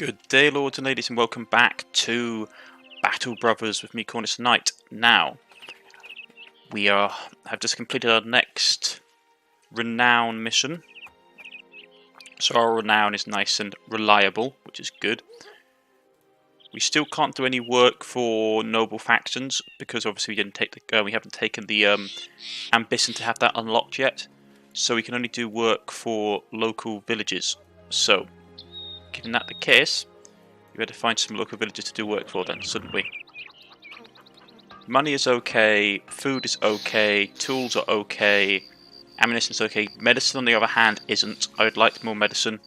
Good day, lords and ladies, and welcome back to Battle Brothers with me, Cornish-Knight. Now, we have just completed our next renown mission. So our renown is nice and reliable, which is good. We still can't do any work for noble factions because obviously we haven't taken the ambition to have that unlocked yet. So we can only do work for local villages. So, given that the case, we had to find some local villages to do work for then, shouldn't we? Money is okay, food is okay, tools are okay, ammunition is okay. Medicine, on the other hand, isn't. I would like more medicine.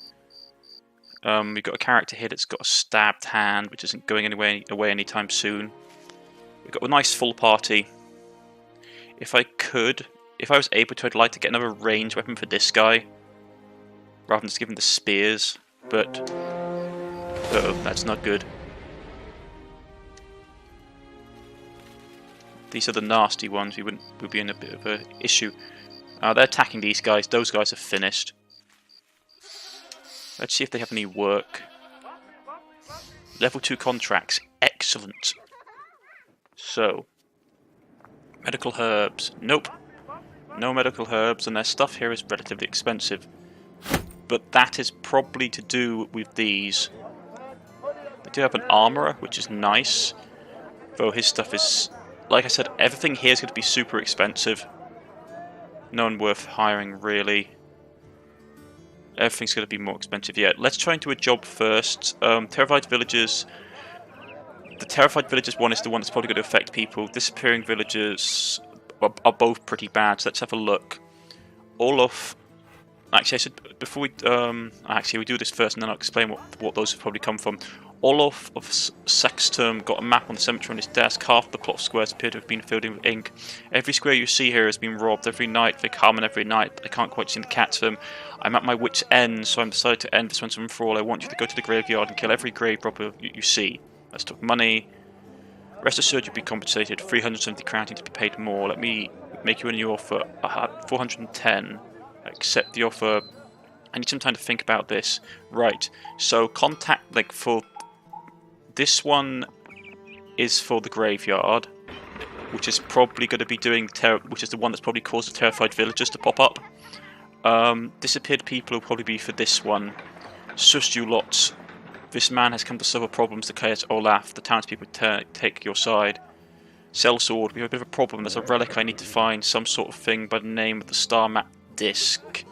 We've got a character here that's got a stabbed hand, which isn't going away anytime soon. We've got a nice full party. If I was able to, I'd like to get another ranged weapon for this guy, rather than just give him the spears, but uh-oh, that's not good. These are the nasty ones. We'd be in a bit of an issue. They're attacking these guys. Those guys are finished. Let's see if they have any work. Level 2 contracts. Excellent. So, medical herbs. Nope. No medical herbs, and their stuff here is relatively expensive. But that is probably to do with these. They do have an armourer, which is nice. Though his stuff is, like I said, everything here is going to be super expensive. No one worth hiring, really. Everything's going to be more expensive. Yeah, let's try and do a job first. Terrified villagers. The terrified villagers one is the one that's probably going to affect people. Disappearing villagers are both pretty bad. So let's have a look. Olaf. Actually, I said before we we do this first, and then I'll explain what those have probably come from. Olaf of Xcom got a map on the cemetery on his desk. Half the plot squares appear to have been filled in with ink. Every square you see here has been robbed. Every night they come, and every night I can't quite seem to catch them. I'm at my wit's end, so I'm decided to end this once and for all. I want you to go to the graveyard and kill every grave robber you see. Let's talk money. Rest assured you'll be compensated. 370 crown to be paid more. Let me make you a new offer. 410. Accept the offer. I need some time to think about this. Right, so contact, like, for this one is for the graveyard, which is probably going to be doing which is the one that's probably caused the terrified villagers to pop up. Disappeared people will probably be for this one. Sus you lots. This man has come to solve problems to chaos Olaf. The townspeople take your side. Sell sword. We have a bit of a problem. There's a relic I need to find. Some sort of thing by the name of the star map disc.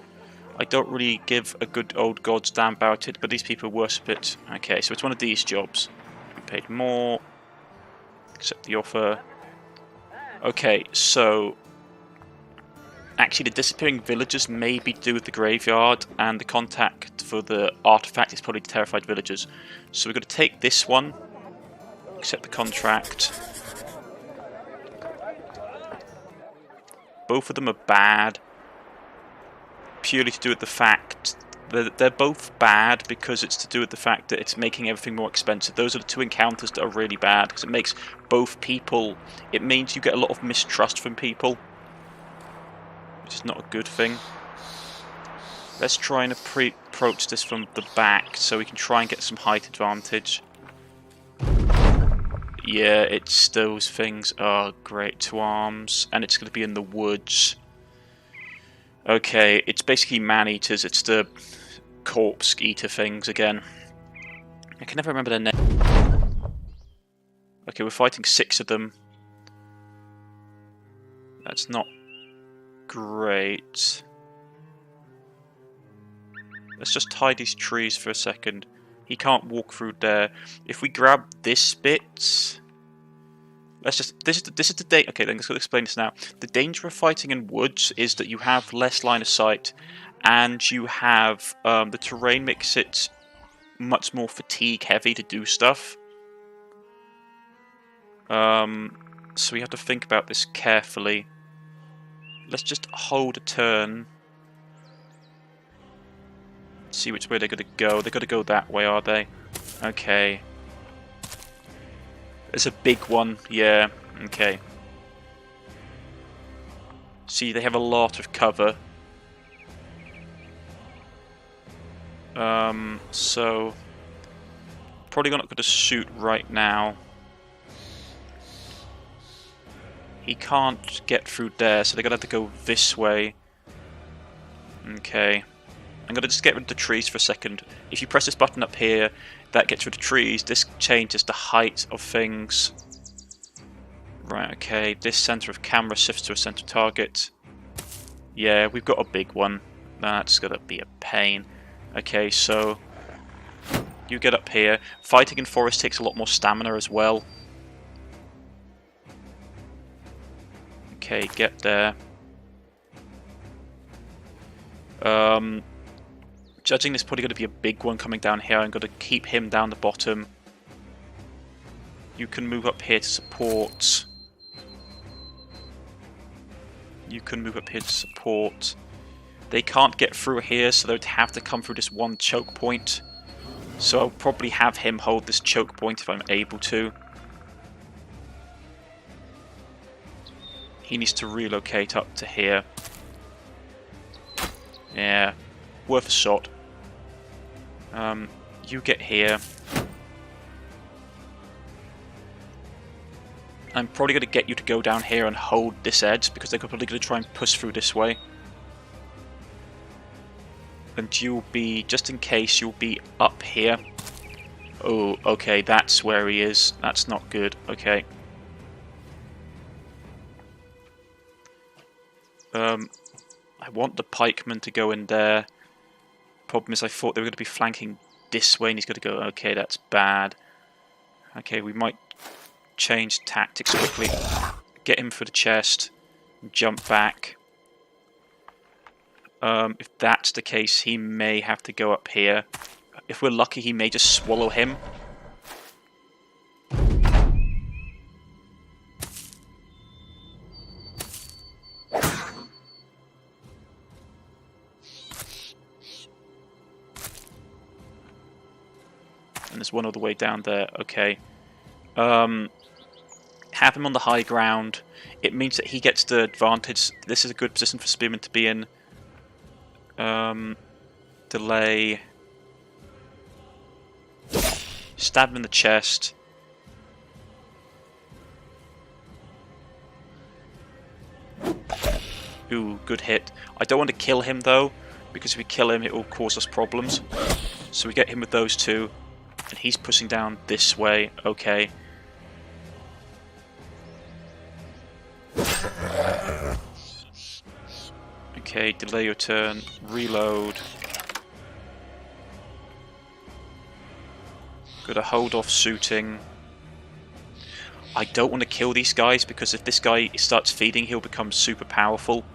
I don't really give a good old god's damn about it, but these people worship it. Okay, so it's one of these jobs. We paid more. Accept the offer. Okay, so actually the disappearing villagers may be to do with the graveyard, and the contact for the artifact is probably the terrified villagers. So we're going to take this one. Accept the contract. Both of them are bad. Purely to do with the fact that they're both bad because it's to do with the fact that it's making everything more expensive. Those are the two encounters that are really bad because it makes both people. It means you get a lot of mistrust from people, which is not a good thing. Let's try and approach this from the back so we can try and get some height advantage. Yeah, it's those things are great to arms, and it's going to be in the woods. Okay, it's basically man-eaters. It's the corpse eater things again. I can never remember their name. Okay, we're fighting 6 of them. That's not great. Let's just tie these trees for a second. He can't walk through there. If we grab this bit... Let's just. This is the date. Okay, then let's explain this now. The danger of fighting in woods is that you have less line of sight, and you have the terrain makes it much more fatigue heavy to do stuff. So we have to think about this carefully. Let's just hold a turn. See which way they're going to go. They're going to go that way, are they? Okay. It's a big one, yeah, okay. See, they have a lot of cover. So Probably not going to shoot right now. He can't get through there, so they're going to have to go this way. Okay. I'm going to just get rid of the trees for a second. If you press this button up here, that gets rid of trees. This changes the height of things. Right, okay. This center of camera shifts to a center target. Yeah, we've got a big one. That's going to be a pain. Okay, so you get up here. Fighting in forest takes a lot more stamina as well. Okay, get there. Judging this probably going to be a big one coming down here. I'm going to keep him down the bottom. You can move up here to support. You can move up here to support. They can't get through here, so they'd have to come through this one choke point. So I'll probably have him hold this choke point if I'm able to. He needs to relocate up to here. Yeah, worth a shot. You get here. I'm probably going to get you to go down here and hold this edge, because they're probably going to try and push through this way. And you'll be, just in case, you'll be up here. Oh, okay, that's where he is. That's not good. Okay. I want the pikeman to go in there. Problem is, I thought they were going to be flanking this way, and he's going to go, okay, that's bad. Okay, we might change tactics quickly. Get him for the chest. Jump back. If that's the case, he may have to go up here. If we're lucky, he may just swallow him. And there's one other way down there. Okay. Have him on the high ground. It means that he gets the advantage. This is a good position for spearmen to be in. Delay. Stab him in the chest. Ooh, good hit. I don't want to kill him though, because if we kill him it will cause us problems. So we get him with those two. And he's pushing down this way. Okay. Okay, delay your turn. Reload. Gotta hold off shooting. I don't want to kill these guys, because if this guy starts feeding, he'll become super powerful.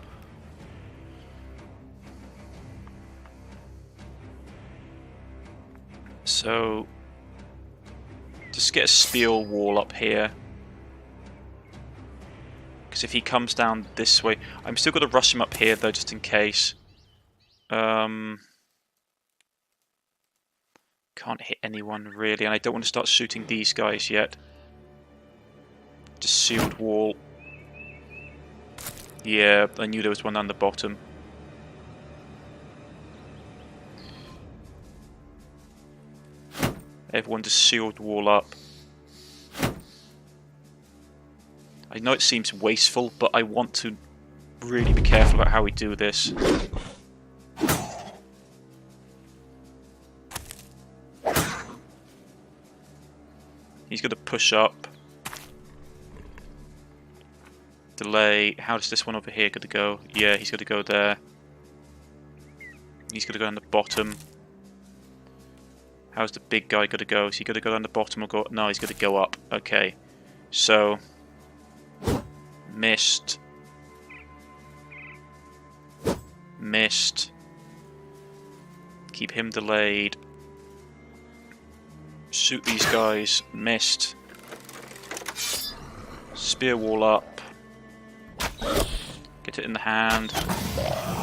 So just get a spear wall up here. Because if he comes down this way... I'm still going to rush him up here though, just in case. Can't hit anyone really, and I don't want to start shooting these guys yet. Just sealed wall. Yeah, I knew there was one on the bottom. Everyone just sealed wall up. I know it seems wasteful, but I want to really be careful about how we do this. He's going to push up. Delay. How does this one over here going to go? Yeah, he's going to go there. He's going to go on the bottom. How's the big guy going to go? Is he going to go down the bottom or go... No, he's going to go up. Okay. So... Missed. Missed. Keep him delayed. Shoot these guys. Missed. Spear wall up. Get it in the hand.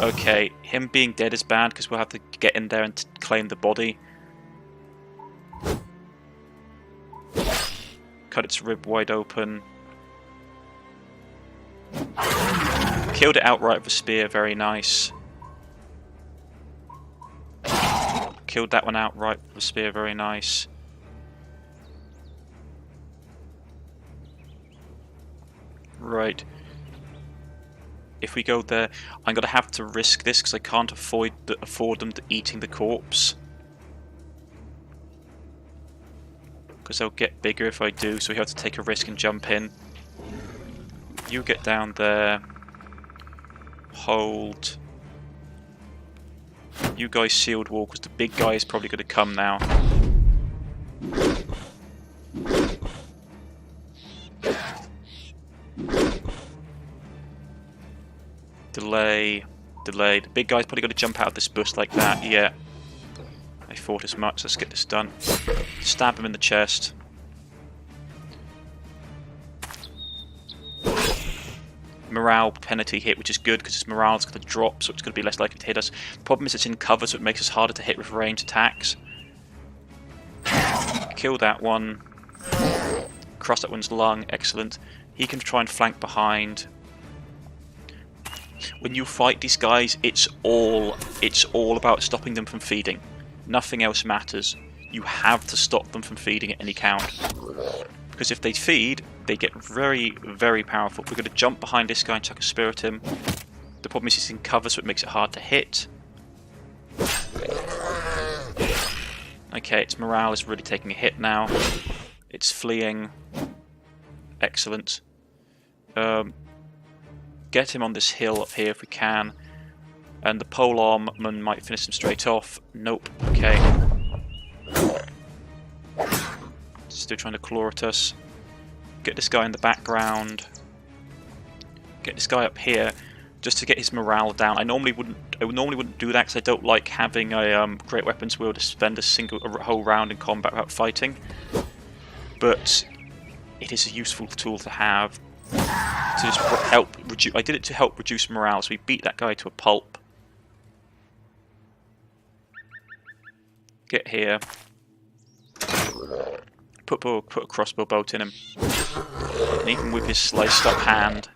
Okay, him being dead is bad because we'll have to get in there and claim the body. Cut its rib wide open. Killed it outright with a spear, very nice. Killed that one outright with a spear, very nice. Right. If we go there, I'm gonna have to risk this because I can't afford them to eating the corpse. Because they'll get bigger if I do, so we have to take a risk and jump in. You get down there. Hold. You guys sealed wall, because the big guy is probably going to come now. Delay. Delay. The big guy's probably going to jump out of this bush like that. Yeah. I thought as much. Let's get this done. Stab him in the chest. Morale penalty hit, which is good because his morale is going to drop, so it's going to be less likely to hit us. The problem is it's in cover, so it makes us harder to hit with range attacks. Kill that one. Cross that one's lung. Excellent. He can try and flank behind. When you fight these guys, it's all about stopping them from feeding. Nothing else matters. You have to stop them from feeding at any count. Because if they feed, they get very, very powerful. We're going to jump behind this guy and chuck a spear at him. The problem is he's in cover, so it makes it hard to hit. Okay, its morale is really taking a hit now. It's fleeing. Excellent. Get him on this hill up here if we can. And the polearmman might finish him straight off. Nope. Okay. Still trying to claw at us. Get this guy in the background. Get this guy up here, just to get his morale down. I normally wouldn't do that because I don't like having a great weapons wielder spend a whole round in combat without fighting. But it is a useful tool to have to just help reduce. I did it to help reduce morale, so we beat that guy to a pulp. Get here. Put a crossbow bolt in him. And even with his sliced up hand,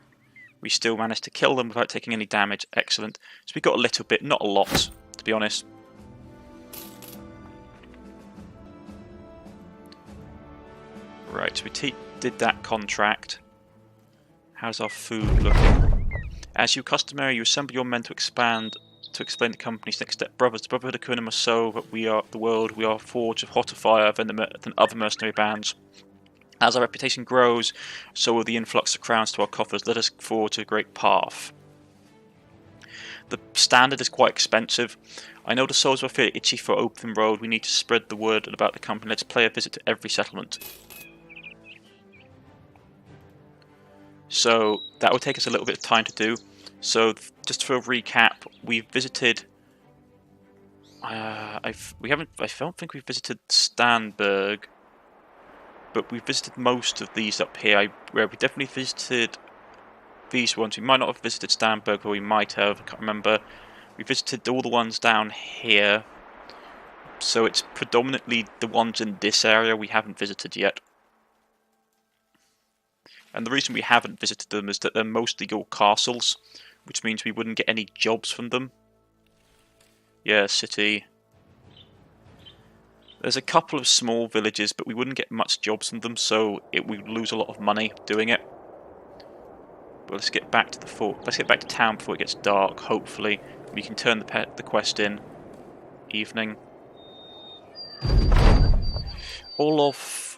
we still managed to kill them without taking any damage. Excellent. So we got a little bit, not a lot, to be honest. Right, so we did that contract. How's our food looking? As you customary, you assemble your men to explain the company's next step. Brothers, the Brotherhood of Kunum are so that we are the world, we are forged of hotter fire than other mercenary bands. As our reputation grows, so will the influx of crowns to our coffers. Let us forge a great path. The standard is quite expensive. I know the souls are feeling itchy for open road. We need to spread the word about the company. Let's pay a visit to every settlement. So that will take us a little bit of time to do. So just for a recap, we've visited. I don't think we've visited Stanberg, but we've visited most of these up here. We definitely visited these ones. We might not have visited Stanberg, or we might have. I can't remember. We visited all the ones down here. So it's predominantly the ones in this area we haven't visited yet. And the reason we haven't visited them is that they're mostly all castles, which means we wouldn't get any jobs from them. Yeah, city. There's a couple of small villages, but we wouldn't get much jobs from them, so we'd lose a lot of money doing it. But let's get back to the fort. Let's get back to town before it gets dark. Hopefully, we can turn the quest in. Evening. All of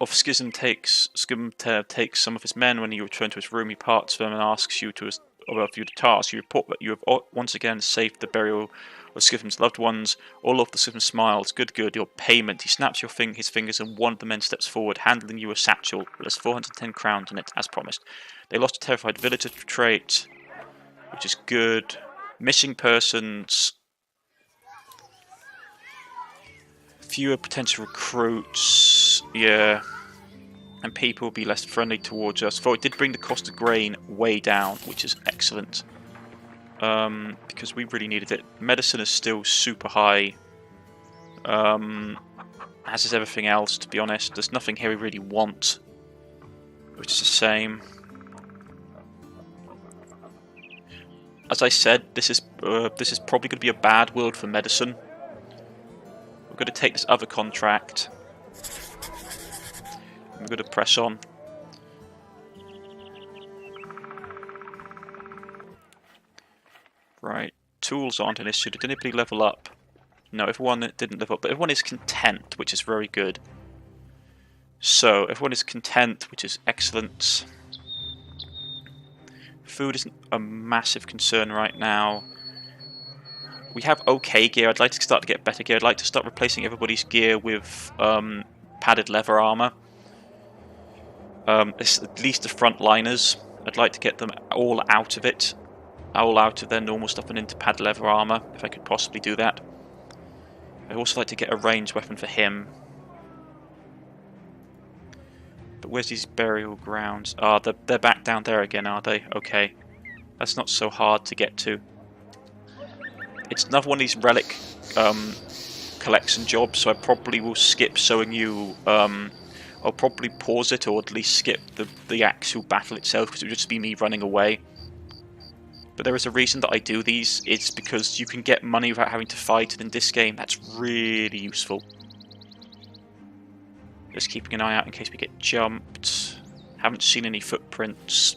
Schism takes some of his men. When you return to his room, he parts them and asks you to about your task. You report that you have once again saved the burial of Schism's loved ones. All of the Schism smiles. Good, good. Your payment. He snaps his fingers, and one of the men steps forward, handling you a satchel. There's 410 crowns in it, as promised. They lost a terrified villager trait, which is good. Missing persons. Fewer potential recruits. Yeah. And people will be less friendly towards us. For it did bring the cost of grain way down, which is excellent. Because we really needed it. Medicine is still super high. As is everything else, to be honest. There's nothing here we really want, which is the same. As I said, this is probably going to be a bad world for medicine. We're going to take this other contract. We're going to press on. Right. Tools aren't an issue. Did anybody level up? No, everyone didn't level up, but everyone is content, which is very good. So, everyone is content, which is excellent. Food isn't a massive concern right now. We have okay gear. I'd like to start to get better gear. I'd like to start replacing everybody's gear with padded leather armor. At least the frontliners. I'd like to get them all out of it. All out of their normal stuff and into padded leather armor, if I could possibly do that. I'd also like to get a ranged weapon for him. But where's these burial grounds? Ah, they're back down there again, are they? Okay. That's not so hard to get to. It's another one of these relic collection jobs, so I probably will skip showing you... I'll probably pause it, or at least skip the actual battle itself, because it would just be me running away. But there is a reason that I do these. It's because you can get money without having to fight, and in this game that's really useful. Just keeping an eye out in case we get jumped. Haven't seen any footprints.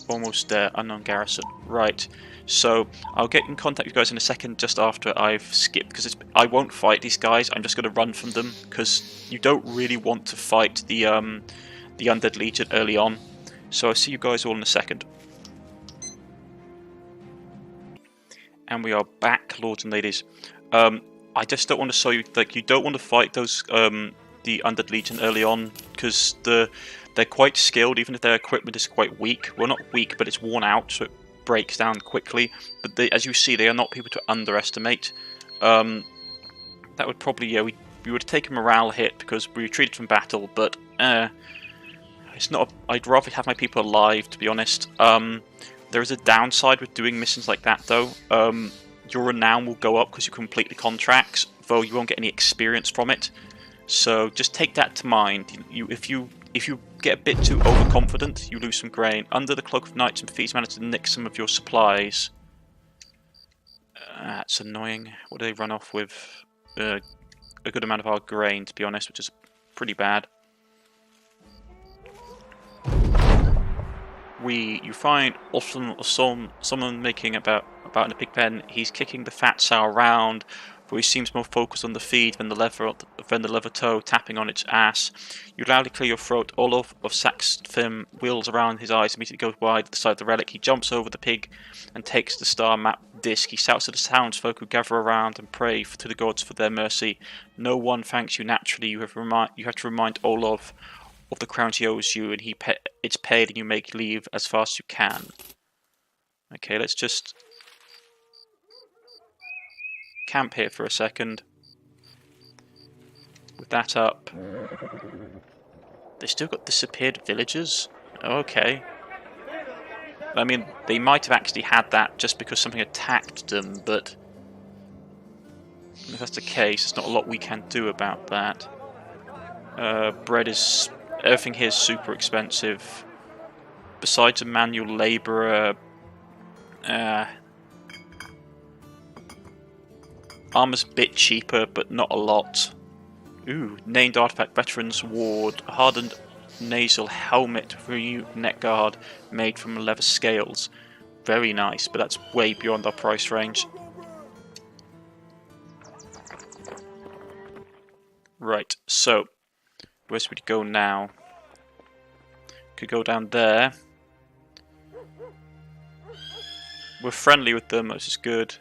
Almost there, unknown garrison. Right, so I'll get in contact with you guys in a second just after I've skipped, because I won't fight these guys, I'm just going to run from them, because you don't really want to fight the Undead Legion early on. So I'll see you guys all in a second. And we are back, lords and ladies. I just don't want to show you, like, you don't want to fight those the Undead Legion early on, because they're quite skilled, even if their equipment is quite weak. Well, not weak, but it's worn out, so it breaks down quickly. But as you see, they are not people to underestimate. That would probably, yeah, we would take a morale hit because we retreated from battle, but it's not. I'd rather have my people alive, to be honest. There is a downside with doing missions like that, though. Your renown will go up because you complete the contracts, though you won't get any experience from it. So just take that to mind. If you get a bit too overconfident, you lose some grain. Under the Cloak of Night, some thieves manage to nick some of your supplies. That's annoying. What do they run off with? A good amount of our grain, to be honest, which is pretty bad. You find someone making about in a pig pen. He's kicking the fat sow around, for he seems more focused on the feed than the leather toe tapping on its ass. You loudly clear your throat. Olaf of Saxfim wheels around, his eyes immediately go wide at the sight of the relic. He jumps over the pig and takes the star map disc. He shouts to the townsfolk who gather around and pray to the gods for their mercy. No one thanks you naturally. You have to remind Olaf of the crown he owes you, and it's paid, and you make leave as fast as you can. Okay, let's just camp here for a second. With that up. They still got disappeared villagers? Okay. I mean, they might have actually had that just because something attacked them, but if that's the case, there's not a lot we can do about that. Bread is... Everything here is super expensive. Besides a manual labourer, armour's a bit cheaper, but not a lot. Ooh, named artifact, Veteran's Ward, hardened nasal helmet for you, neck guard, made from leather scales. Very nice, but that's way beyond our price range. Right, so where should we go now? Could go down there. We're friendly with them, which is good.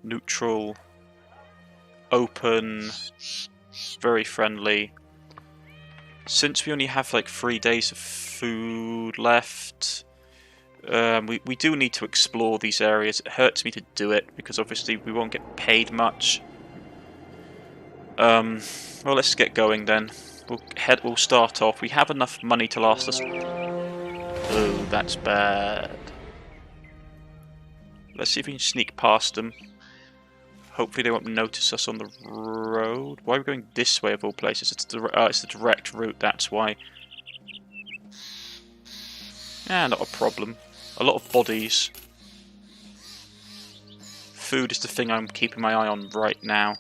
Neutral. Open. Very friendly. Since we only have like 3 days of food left, we do need to explore these areas. It hurts me to do it because obviously we won't get paid much. Well, let's get going then. We'll start off. We have enough money to last us. Oh, that's bad. Let's see if we can sneak past them. Hopefully they won't notice us on the road. Why are we going this way of all places? It's the direct route, that's why. Not a problem. A lot of bodies. Food is the thing I'm keeping my eye on right now.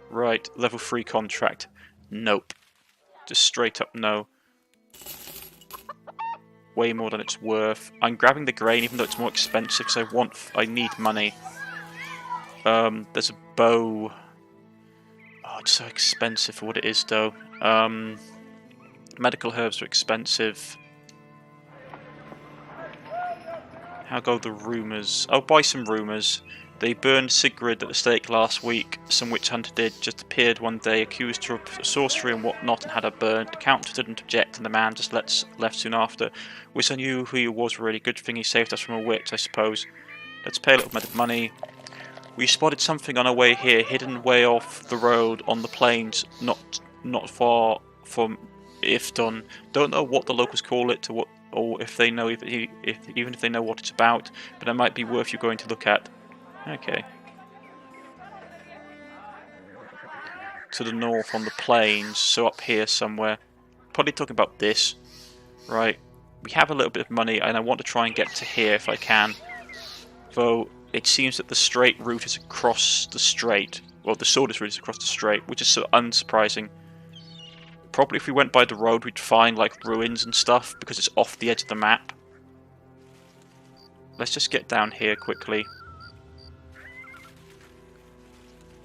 Right, level 3 contract. Nope. Just straight up no. way more than it's worth. I'm grabbing the grain even though it's more expensive because I need money. There's a bow. Oh, it's so expensive for what it is though. Medical herbs are expensive. How go the rumours? I'll buy some rumours. They burned Sigrid at the stake last week. Some witch hunter did. Just appeared one day, accused her of sorcery and whatnot, and had her burnt. The count didn't object, and the man just left soon after. Wish I knew who he was really. Good thing he saved us from a witch, I suppose. Let's pay a little bit of money. We spotted something on our way here, hidden way off the road on the plains, not far from Ifton. Don't know what the locals call it, or if they know even if they know what it's about, but it might be worth you going to look at. Okay. To the north on the plains, so up here somewhere. Probably talking about this. Right. We have a little bit of money, and I want to try and get to here if I can. Though it seems that the straight route is across the strait. Well, the shortest route is across the strait, which is so unsurprising. Probably if we went by the road, we'd find like ruins and stuff because it's off the edge of the map. Let's just get down here quickly.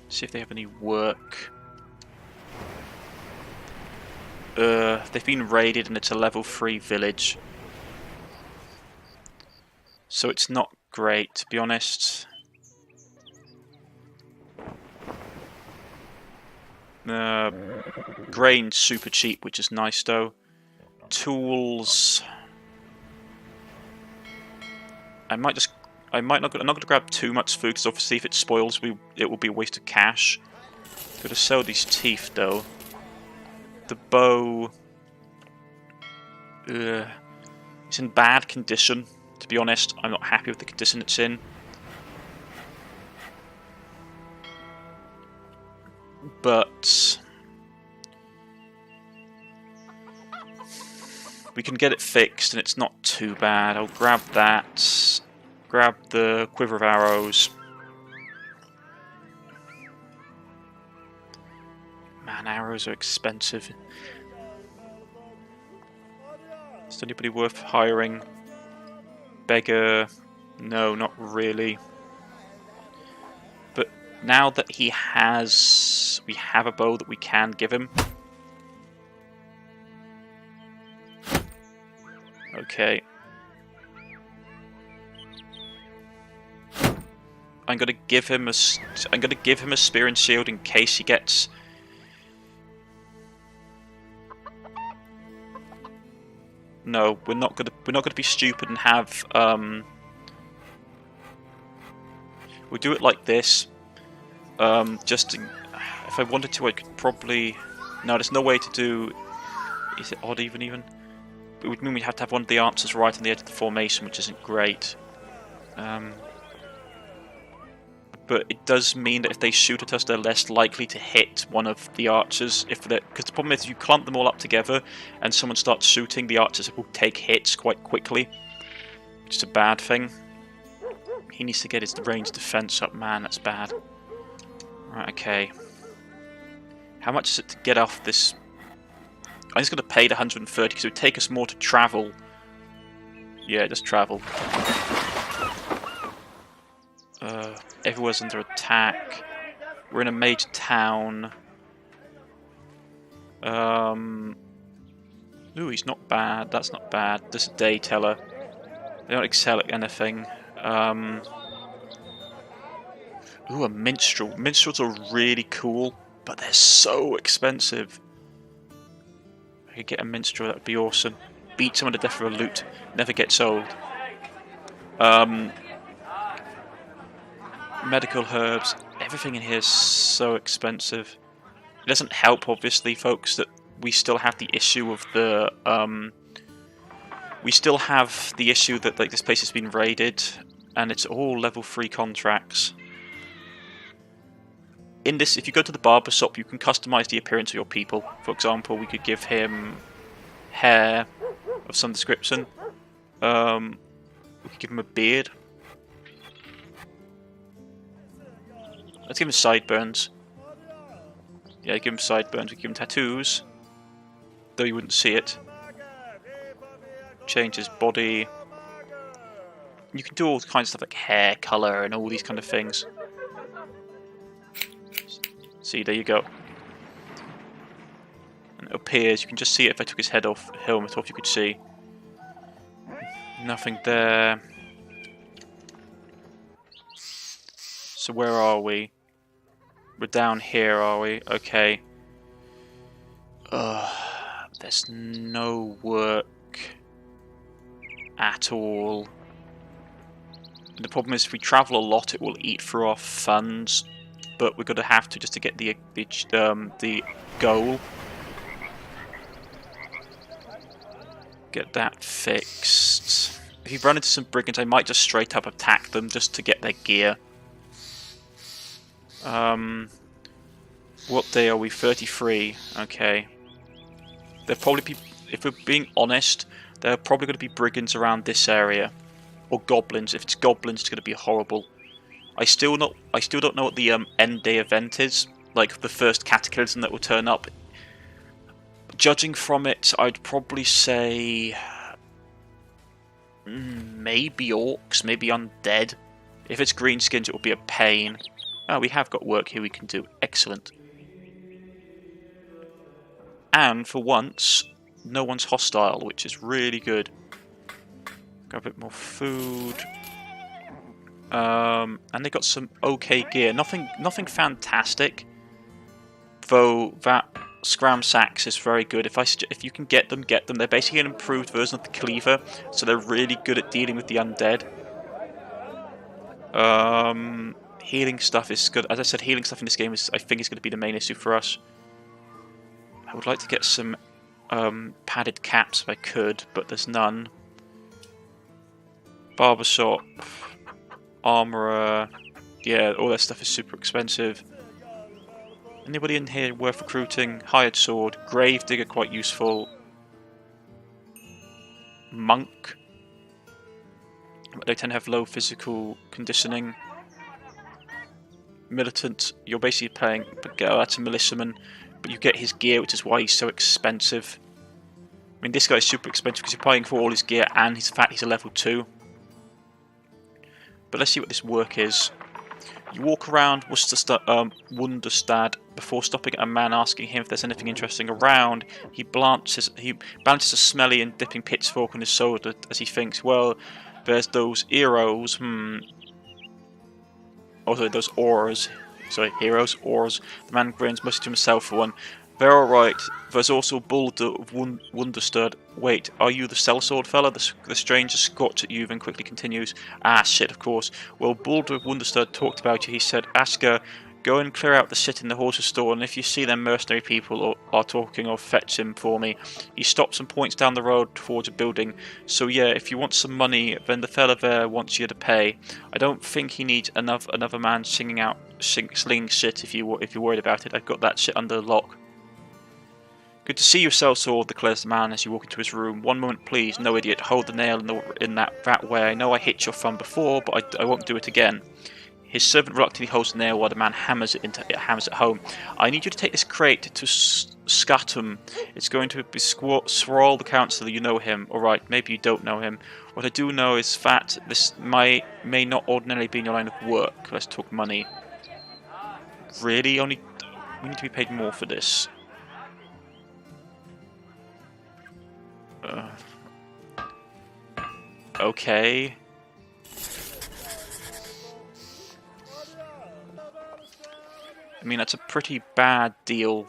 See if they have any work. They've been raided and it's a level 3 village. So it's not great, to be honest. Grain's super cheap, which is nice though. Tools. I'm not going to grab too much food because obviously if it spoils, it will be a waste of cash. Got to sell these teeth though. The bow. It's in bad condition. To be honest, I'm not happy with the condition it's in. But we can get it fixed and it's not too bad. I'll grab that. Grab the quiver of arrows. Man, arrows are expensive. Is there anybody worth hiring? Beggar? No, not really. But now that we have a bow that we can give him. Okay. I'm gonna give him a spear and shield in case he gets. No, we're not gonna be stupid and have. We'll do it like this. If I wanted to, I could probably. No, there's no way to do. Is it odd even? It would mean we'd have to have one of the archers right on the edge of the formation, which isn't great. But it does mean that if they shoot at us, they're less likely to hit one of the archers. Because the problem is, if you clump them all up together and someone starts shooting, the archers will take hits quite quickly, which is a bad thing. He needs to get his range defense up, man. That's bad. Right, okay. How much is it to get off this? I'm just going to pay the 130 because it would take us more to travel. Yeah, just travel. Everywhere's under attack. We're in a major town. Ooh, he's not bad. That's not bad. This is a day teller. They don't excel at anything. Ooh, a minstrel. Minstrels are really cool, but they're so expensive. If I could get a minstrel, that would be awesome. Beat someone to death for a loot. Never gets old. Medical herbs. Everything in here is so expensive. It doesn't help, obviously, folks, that we still have the issue of the like this place has been raided, and it's all level 3 contracts. In this, if you go to the barber shop, you can customize the appearance of your people. For example, we could give him hair of some description. We could give him a beard. Let's give him sideburns. Yeah, give him sideburns. We give him tattoos, though you wouldn't see it. change his body. You can do all kinds of stuff like hair colour and all these kind of things. See, there you go. And it appears, you can just see it if I took his helmet off, you could see. Nothing there. So where are we? We're down here, are we? Okay. There's no work at all. And the problem is, if we travel a lot, it will eat through our funds. But we're going to have to just to get the goal. Get that fixed. If you run into some brigands, I might just straight up attack them just to get their gear. What day are we? 33. Okay. There'll probably be, if we're being honest, there are probably going to be brigands around this area, or goblins. If it's goblins, it's going to be horrible. I still don't know what the end day event is, like the first cataclysm that will turn up. Judging from it, I'd probably say maybe orcs, maybe undead. If it's greenskins, it will be a pain. Oh, we have got work here we can do. Excellent. And for once, no one's hostile, which is really good. Got a bit more food. And they got some okay gear. Nothing fantastic. Though that scram sacks is very good. If you can get them, get them. They're basically an improved version of the cleaver, so they're really good at dealing with the undead. Healing stuff is good. As I said, healing stuff in this game I think is going to be the main issue for us. I would like to get some padded caps if I could, but there's none. Barbershop, armourer, yeah, all that stuff is super expensive. Anybody in here worth recruiting? Hired sword, gravedigger quite useful. Monk. They tend to have low physical conditioning. Militant, you're basically playing, that's a militiaman, but you get his gear, which is why he's so expensive. I mean, this guy's super expensive because you're paying for all his gear and his fact he's a level 2. But let's see what this work is. You walk around Wunderstad before stopping at a man asking him if there's anything interesting around. He balances a smelly and dipping pitchfork on his shoulder as he thinks, well, there's those heroes, Also, those ores. Sorry, heroes, ores. The man grins, mostly to himself for one. They're alright. There's also Bulder of Wunderstad. Wait, are you the sellsword fella? The stranger squats at you, then quickly continues. Ah, shit, of course. Well, Bulder of Wunderstad talked about you. He said, Asker, go and clear out the shit in the horse's stall, and if you see them mercenary people are talking, or fetch him for me. He stops and points down the road towards a building. So yeah, if you want some money, then the fella there wants you to pay. I don't think he needs another man slinging shit if you're worried about it. I've got that shit under lock. Good to see you, sellsword, declares the man as you walk into his room. One moment, please. No, idiot. Hold the nail in that way. I know I hit your thumb before, but I won't do it again. His servant reluctantly holds the nail while the man hammers it home. I need you to take this crate to Scatum. It's going to be Swirl the councillor. You know him. Alright, maybe you don't know him. What I do know is that this may not ordinarily be in your line of work. Let's talk money. Really? We need to be paid more for this. Okay. I mean, that's a pretty bad deal,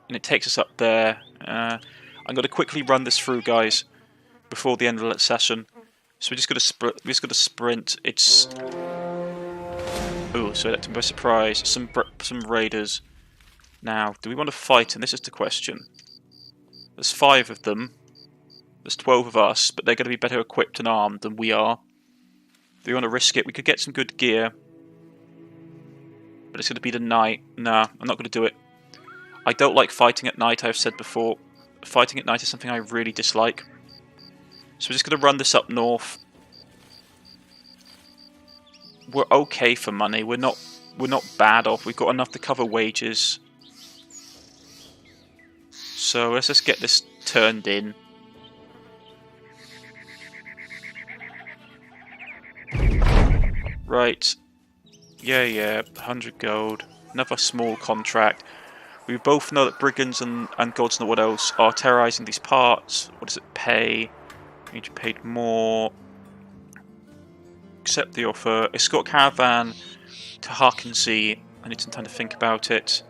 and it takes us up there. I'm going to quickly run this through, guys, before the end of the session. So we're just going to sprint. It's so that took by surprise. Some raiders. Now, do we want to fight? And this is the question. There's 5 of them. There's 12 of us, but they're going to be better equipped and armed than we are. Do we want to risk it? We could get some good gear. But it's going to be the night. Nah, I'm not going to do it. I don't like fighting at night, I've said before. Fighting at night is something I really dislike. So we're just going to run this up north. We're okay for money. We're not bad off. We've got enough to cover wages. So let's just get this turned in. Right. Yeah, 100 gold. Another small contract. We both know that brigands and gods know what else are terrorizing these parts. What does it pay? We need to pay more. Accept the offer. Escort caravan to Harkensea. I need some time to think about it.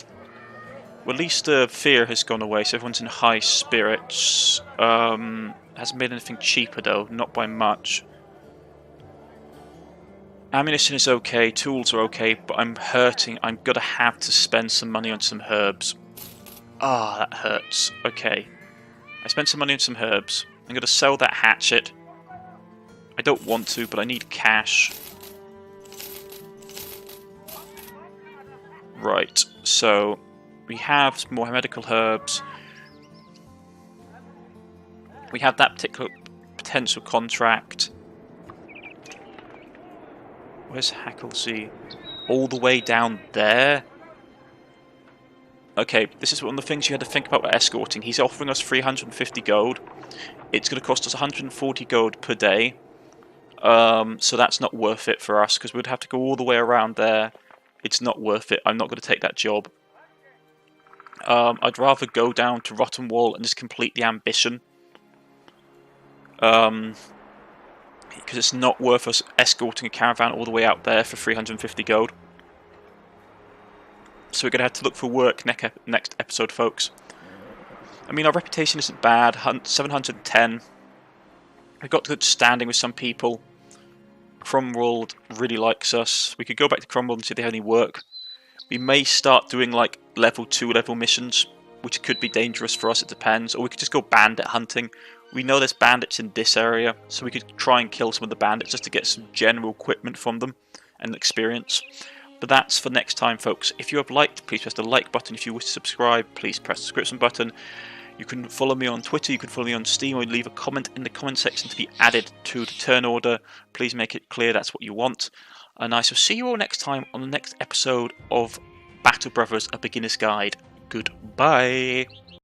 Well, at least the fear has gone away, so everyone's in high spirits. Hasn't made anything cheaper though, not by much. Ammunition is okay, tools are okay, but I'm hurting. I'm gonna have to spend some money on some herbs. Ah, that hurts. Okay. I spent some money on some herbs. I'm gonna sell that hatchet. I don't want to, but I need cash. Right, so we have some more medical herbs. We have that particular potential contract. Where's Hacklesea? All the way down there? Okay, this is one of the things you had to think about with escorting. He's offering us 350 gold. It's going to cost us 140 gold per day. So that's not worth it for us, because we'd have to go all the way around there. It's not worth it. I'm not going to take that job. I'd rather go down to Rotten Wall and just complete the ambition. Because it's not worth us escorting a caravan all the way out there for 350 gold. So we're going to have to look for work next episode, folks. I mean, our reputation isn't bad. 710. We've got good standing with some people. Cromwell really likes us. We could go back to Cromwell and see if they have any work. We may start doing like level 2 level missions, which could be dangerous for us, it depends. Or we could just go bandit hunting. We know there's bandits in this area, so we could try and kill some of the bandits just to get some general equipment from them and experience. But that's for next time, folks. If you have liked, please press the like button. If you wish to subscribe, please press the subscription button. You can follow me on Twitter, you can follow me on Steam, or leave a comment in the comment section to be added to the turn order. Please make it clear that's what you want. And I shall see you all next time on the next episode of Battle Brothers, A Beginner's Guide. Goodbye.